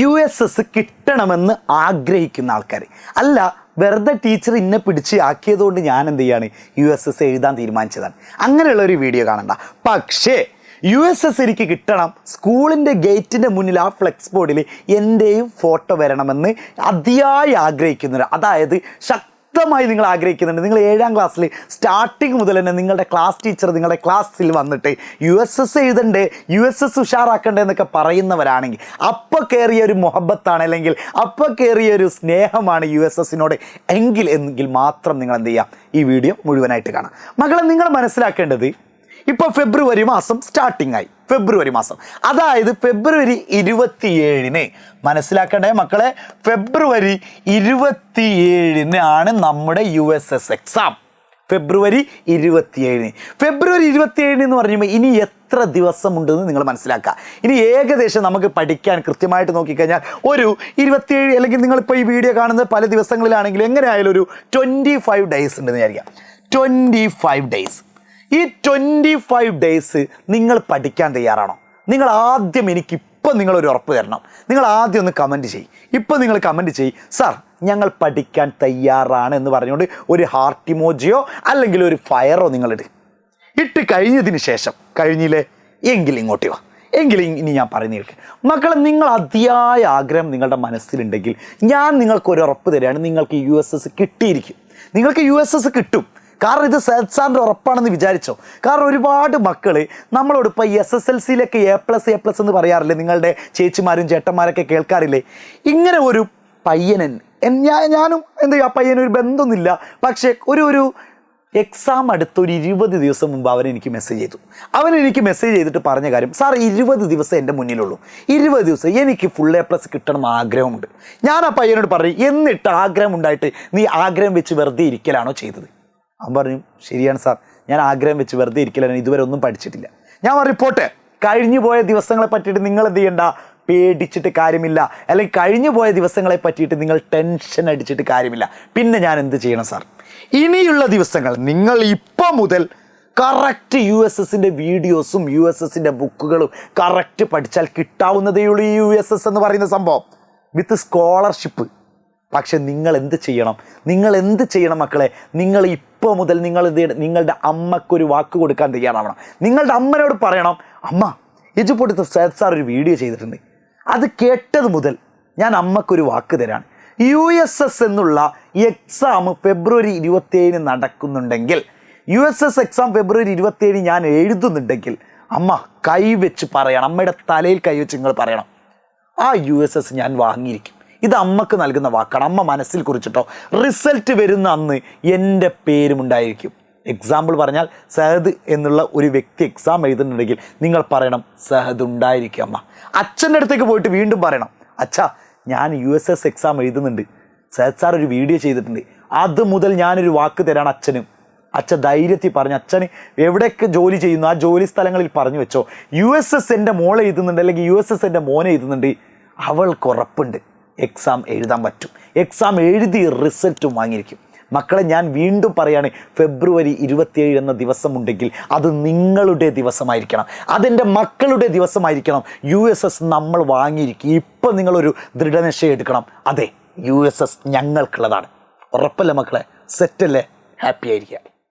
USS കിട്ടണമെന്ന് ആഗ്രഹിക്കുന്ന ആൾക്കാർ അല്ല, വെറുതെ ടീച്ചർ ഇന്നെ പിടിച്ച് ആക്കിയതുകൊണ്ട് ഞാൻ എന്ത് ചെയ്യാണ് USS എഴുതാൻ തീരുമാനിച്ചതാണ്. അങ്ങനെയുള്ള ഒരു വീഡിയോ കാണണ്ട. പക്ഷേ USS എനിക്ക് കിട്ടണം, സ്കൂളിൻ്റെ ഗേറ്റിൻ്റെ മുന്നിൽ ആ ഫ്ലെക്സ് ബോർഡിൽ എൻ്റെയും ഫോട്ടോ വരണമെന്ന് അതിയായി ആഗ്രഹിക്കുന്നവർ, അതായത് ശക്തമായി നിങ്ങൾ ആഗ്രഹിക്കുന്നുണ്ട്. നിങ്ങൾ 7ാം ക്ലാസ്സിൽ സ്റ്റാർട്ടിങ് മുതൽ തന്നെ നിങ്ങളുടെ ക്ലാസ് ടീച്ചർ നിങ്ങളുടെ ക്ലാസ്സിൽ വന്നിട്ട് USS എഴുതണ്ടേ, USS ഉഷാറാക്കണ്ടേ എന്നൊക്കെ പറയുന്നവരാണെങ്കിൽ അപ്പോൾ കയറിയ ഒരു മൊഹബത്താണ്, അല്ലെങ്കിൽ അപ്പോൾ കയറിയ ഒരു സ്നേഹമാണ് USSനോട് എങ്കിൽ മാത്രം നിങ്ങൾ എന്ത് ചെയ്യുക, ഈ വീഡിയോ മുഴുവനായിട്ട് കാണാം. മക്കളെ, നിങ്ങൾ മനസ്സിലാക്കേണ്ടത് ഇപ്പോൾ ഫെബ്രുവരി മാസം സ്റ്റാർട്ടിംഗ് ആയി. ഫെബ്രുവരി മാസം, അതായത് ഫെബ്രുവരി 27-ന് മനസ്സിലാക്കണ്ടേ മക്കളെ, ഫെബ്രുവരി 27-നാണ് നമ്മുടെ USS എക്സാം. ഫെബ്രുവരി 27-ന്. ഫെബ്രുവരി 27 എന്ന് പറയുമ്പോൾ ഇനി എത്ര ദിവസമുണ്ടെന്ന് നിങ്ങൾ മനസ്സിലാക്കുക. ഇനി ഏകദേശം നമുക്ക് പഠിക്കാൻ കൃത്യമായിട്ട് നോക്കിക്കഴിഞ്ഞാൽ ഒരു 27, അല്ലെങ്കിൽ നിങ്ങളിപ്പോൾ ഈ വീഡിയോ കാണുന്നത് പല ദിവസങ്ങളിലാണെങ്കിൽ എങ്ങനെയായാലും ഒരു 25 ഡേയ്സ് ഉണ്ടെന്ന് വിചാരിക്കുക. 25 ഡേയ്സ്. ഈ 25 ഡേയ്സ് നിങ്ങൾ പഠിക്കാൻ തയ്യാറാണോ? നിങ്ങൾ ആദ്യം എനിക്കിപ്പോൾ നിങ്ങളൊരു ഉറപ്പ് തരണം. നിങ്ങൾ ആദ്യം ഒന്ന് കമൻറ്റ് ചെയ്യും. ഇപ്പോൾ നിങ്ങൾ കമൻറ്റ് ചെയ്യും, സാർ ഞങ്ങൾ പഠിക്കാൻ തയ്യാറാണ് എന്ന് പറഞ്ഞുകൊണ്ട് ഒരു ഹാർട്ട് ഇമോജിയോ അല്ലെങ്കിൽ ഒരു ഫയറോ നിങ്ങളിട്. ഇട്ട് കഴിഞ്ഞതിന് ശേഷം കഴിഞ്ഞില്ലേ എങ്കിൽ ഇങ്ങോട്ട് വാ, എങ്കിലും ഇനി ഞാൻ പറഞ്ഞു കേൾക്കുക. മക്കളെ, നിങ്ങൾ അതിയായ ആഗ്രഹം നിങ്ങളുടെ മനസ്സിലുണ്ടെങ്കിൽ ഞാൻ നിങ്ങൾക്കൊരു ഉറപ്പ് തരികയാണ്, നിങ്ങൾക്ക് USS കിട്ടിയിരിക്കും. നിങ്ങൾക്ക് USS കിട്ടും. കാരണം ഇത് സാറിൻ്റെ ഉറപ്പാണെന്ന് വിചാരിച്ചോ. കാരണം ഒരുപാട് മക്കൾ നമ്മളോട് ഇപ്പോൾ SSLCയിലൊക്കെ A+ എന്ന് പറയാറില്ലേ, നിങ്ങളുടെ ചേച്ചിമാരും ചേട്ടന്മാരൊക്കെ കേൾക്കാറില്ലേ? ഇങ്ങനെ ഒരു പയ്യനൻ, ഞാനും എന്താ ആ പയ്യനൊരു ബന്ധമൊന്നുമില്ല, പക്ഷേ ഒരു എക്സാം അടുത്ത ഒരു 20 ദിവസം മുമ്പ് അവനെനിക്ക് മെസ്സേജ് ചെയ്തു. അവനെനിക്ക് മെസ്സേജ് ചെയ്തിട്ട് പറഞ്ഞ കാര്യം, സാർ 20 ദിവസം എൻ്റെ മുന്നിലുള്ളൂ, 20 ദിവസം എനിക്ക് ഫുൾ A+ കിട്ടണം ആഗ്രഹമുണ്ട്. ഞാൻ ആ പയ്യനോട് പറഞ്ഞു, എന്നിട്ട് ആഗ്രഹം ഉണ്ടായിട്ട് നീ ആഗ്രഹം വെച്ച് വെറുതെ ഇരിക്കലാണോ ചെയ്തത്? അവൻ പറഞ്ഞു, ശരിയാണ് സാർ, ഞാൻ ആഗ്രഹം വെച്ച് വെറുതെ ഇരിക്കലാണ്, ഇതുവരെ ഒന്നും പഠിച്ചിട്ടില്ല. ഞാൻ പറഞ്ഞു, പോട്ടെ, കഴിഞ്ഞു പോയ ദിവസങ്ങളെ പറ്റിയിട്ട് നിങ്ങൾ എന്ത് ചെയ്യണ്ട, പേടിച്ചിട്ട് കാര്യമില്ല, അല്ലെങ്കിൽ കഴിഞ്ഞു പോയ ദിവസങ്ങളെ പറ്റിയിട്ട് നിങ്ങൾ ടെൻഷൻ അടിച്ചിട്ട് കാര്യമില്ല. പിന്നെ ഞാൻ എന്ത് ചെയ്യണം സാർ? ഇനിയുള്ള ദിവസങ്ങൾ നിങ്ങൾ ഇപ്പോൾ മുതൽ കറക്റ്റ് USSൻ്റെ വീഡിയോസും USSൻ്റെ ബുക്കുകളും കറക്റ്റ് പഠിച്ചാൽ കിട്ടാവുന്നതേയുള്ളൂ ഈ USS എന്ന് പറയുന്ന സംഭവം വിത്ത് സ്കോളർഷിപ്പ്. പക്ഷെ നിങ്ങൾ എന്ത് ചെയ്യണം മക്കളെ? നിങ്ങൾ ഇപ്പോൾ മുതൽ നിങ്ങളുടെ അമ്മക്കൊരു വാക്ക് കൊടുക്കാൻ തയ്യാറാവണം. നിങ്ങളുടെ അമ്മനോട് പറയണം, അമ്മ എജുപോട്ടത്തെ സാർ ഒരു വീഡിയോ ചെയ്തിട്ടുണ്ട്, അത് കേട്ടത് മുതൽ ഞാൻ അമ്മക്കൊരു വാക്ക് തരാണ്. USS എന്നുള്ള എക്സാം ഫെബ്രുവരി 27 നടക്കുന്നുണ്ടെങ്കിൽ, USS എക്സാം ഫെബ്രുവരി 27 ഞാൻ എഴുതുന്നുണ്ടെങ്കിൽ അമ്മ കൈവച്ച് പറയണം, അമ്മയുടെ തലയിൽ കൈവച്ച് നിങ്ങൾ പറയണം, ആ USS ഞാൻ വാങ്ങിയിരിക്കും. ഇത് അമ്മക്ക് നൽകുന്ന വാക്കാണ്. അമ്മ മനസ്സിൽ കുറിച്ചിട്ടോ. റിസൾട്ട് വരുന്ന അന്ന് എൻ്റെ പേരും ഉണ്ടായിരിക്കും. എക്സാമ്പിൾ പറഞ്ഞാൽ, സഹദ് എന്നുള്ള ഒരു വ്യക്തി എക്സാം എഴുതുന്നുണ്ടെങ്കിൽ നിങ്ങൾ പറയണം, സഹദ് ഉണ്ടായിരിക്കും അമ്മ. അച്ഛൻ്റെ അടുത്തേക്ക് പോയിട്ട് വീണ്ടും പറയണം, അച്ഛാ ഞാൻ USS എക്സാം എഴുതുന്നുണ്ട്, സഹദ് സാർ ഒരു വീഡിയോ ചെയ്തിട്ടുണ്ട്, അത് മുതൽ ഞാനൊരു വാക്ക് തരാണ് അച്ഛനും. അച്ഛൻ ധൈര്യത്തിൽ പറഞ്ഞു, അച്ഛന് എവിടെയൊക്കെ ജോലി ചെയ്യുന്നു ആ ജോലി സ്ഥലങ്ങളിൽ പറഞ്ഞു വെച്ചോ, USS എൻ്റെ മോളെ എഴുതുന്നുണ്ട്, അല്ലെങ്കിൽ USS എൻ്റെ മോനെ എഴുതുന്നുണ്ട്, അവൾക്ക് ഉറപ്പുണ്ട് എക്സാം എഴുതാൻ പറ്റും, എക്സാം എഴുതി റിസൾട്ടും വാങ്ങിയിരിക്കും. മക്കളെ, ഞാൻ വീണ്ടും പറയാണ്, ഫെബ്രുവരി 27 എന്ന ദിവസമുണ്ടെങ്കിൽ അത് നിങ്ങളുടെ ദിവസമായിരിക്കണം, അതെൻ്റെ മക്കളുടെ ദിവസമായിരിക്കണം. USS നമ്മൾ വാങ്ങിയിരിക്കും. ഇപ്പം നിങ്ങളൊരു ദൃഢനിശ്ചയം എടുക്കണം, അതെ USS ഞങ്ങൾക്കുള്ളതാണ്. ഉറപ്പല്ലേ മക്കളെ? സെറ്റല്ലേ? ഹാപ്പി ആയിരിക്കുക.